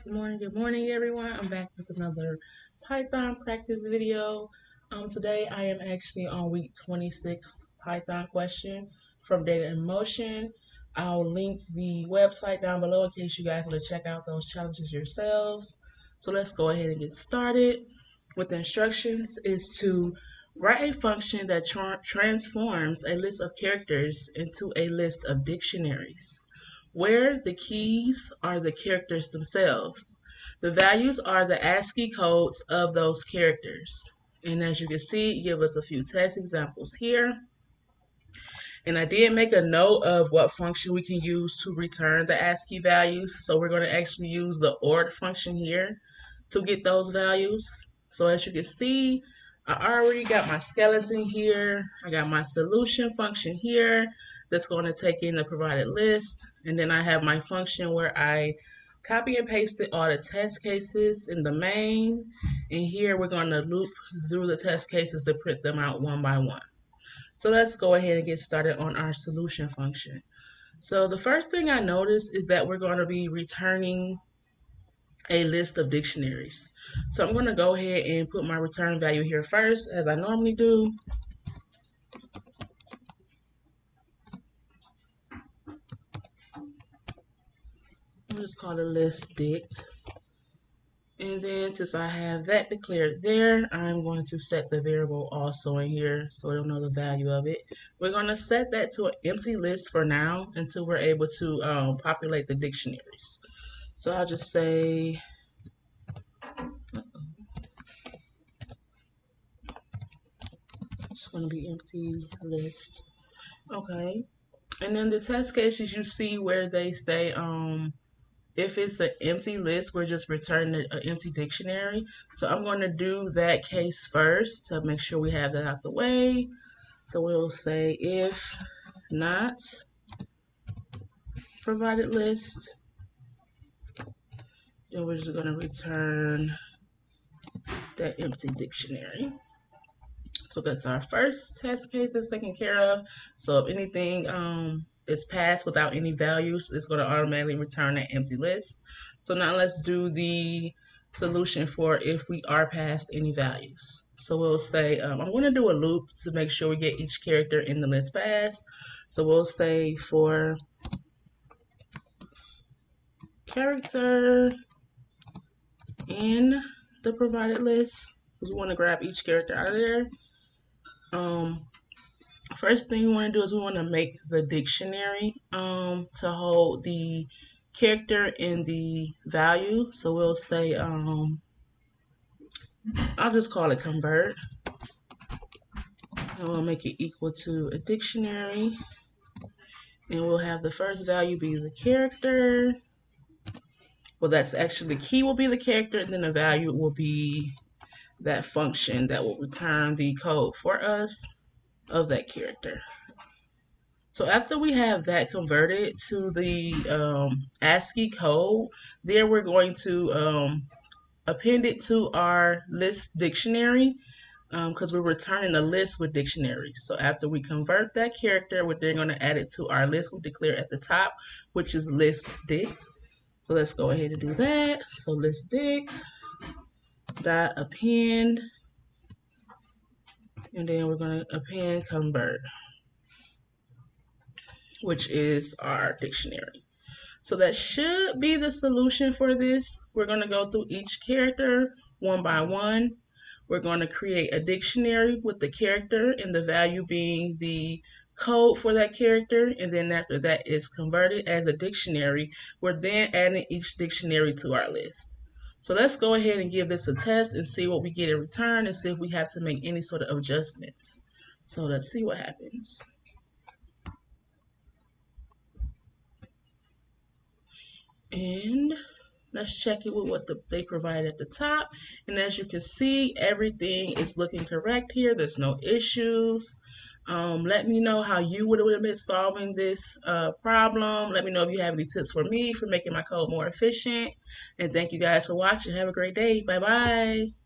Good morning, everyone. I'm back with another Python practice video. Today I am actually on week 26 Python question from Data in Motion. I'll link the website down below in case you guys want to check out those challenges yourselves. So let's go ahead and get started. With the instructions is to write a function that transforms a list of characters into a list of dictionaries, where the keys are the characters themselves. The values are the ASCII codes of those characters. And as you can see, give us a few test examples here. And I did make a note of what function we can use to return the ASCII values. So we're going to actually use the OR function here to get those values. So as you can see, I already got my skeleton here. I got my solution function here that's going to take in the provided list. And then I have my function where I copy and pasted all the test cases in the main. And here we're going to loop through the test cases to print them out one by one. So let's go ahead and get started on our solution function. So the first thing I noticed is that we're going to be returning a list of dictionaries. So I'm going to go ahead and put my return value here first, as I normally do. I'll just call it list dict. And then since I have that declared there, I'm going to set the variable also in here so I don't know the value of it. We're going to set that to an empty list for now until we're able to populate the dictionaries. So I'll just say it's going to be empty list. Okay. And then the test cases, you see where they say if it's an empty list, we're just returning an empty dictionary. So I'm going to do that case first to make sure we have that out the way. So we'll say if not provided list, then we're just going to return that empty dictionary. So that's our first test case that's taken care of. So if anything is passed without any values, it's going to automatically return an empty list. So now let's do the solution for if we are passed any values. So we'll say, I'm going to do a loop to make sure we get each character in the list passed. So we'll say for character in the provided list, because we want to grab each character out of there. First thing we want to do is we want to make the dictionary to hold the character and the value. So we'll say I'll just call it convert, and we'll make it equal to a dictionary, and we'll have the first value be the character. Well, that's actually the key will be the character, and then the value will be that function that will return the code for us of that character. So after we have that converted to the ASCII code, there we're going to append it to our list dictionary because we're returning a list with dictionaries. So after we convert that character, we're then going to add it to our list we declare at the top, which is list dict. So let's go ahead and do that. So list dict dot append, and then we're going to append convert, which is our dictionary. So that should be the solution for this. We're going to go through each character one by one. We're going to create a dictionary with the character and the value being the code for that character. And then after that is converted as a dictionary, we're then adding each dictionary to our list. So let's go ahead and give this a test and see what we get in return and see if we have to make any sort of adjustments. So let's see what happens. And let's check it with what they provide at the top. And as you can see, everything is looking correct here. There's no issues. Let me know how you would have been solving this problem. Let me know if you have any tips for me for making my code more efficient. And thank you guys for watching. Have a great day. Bye-bye.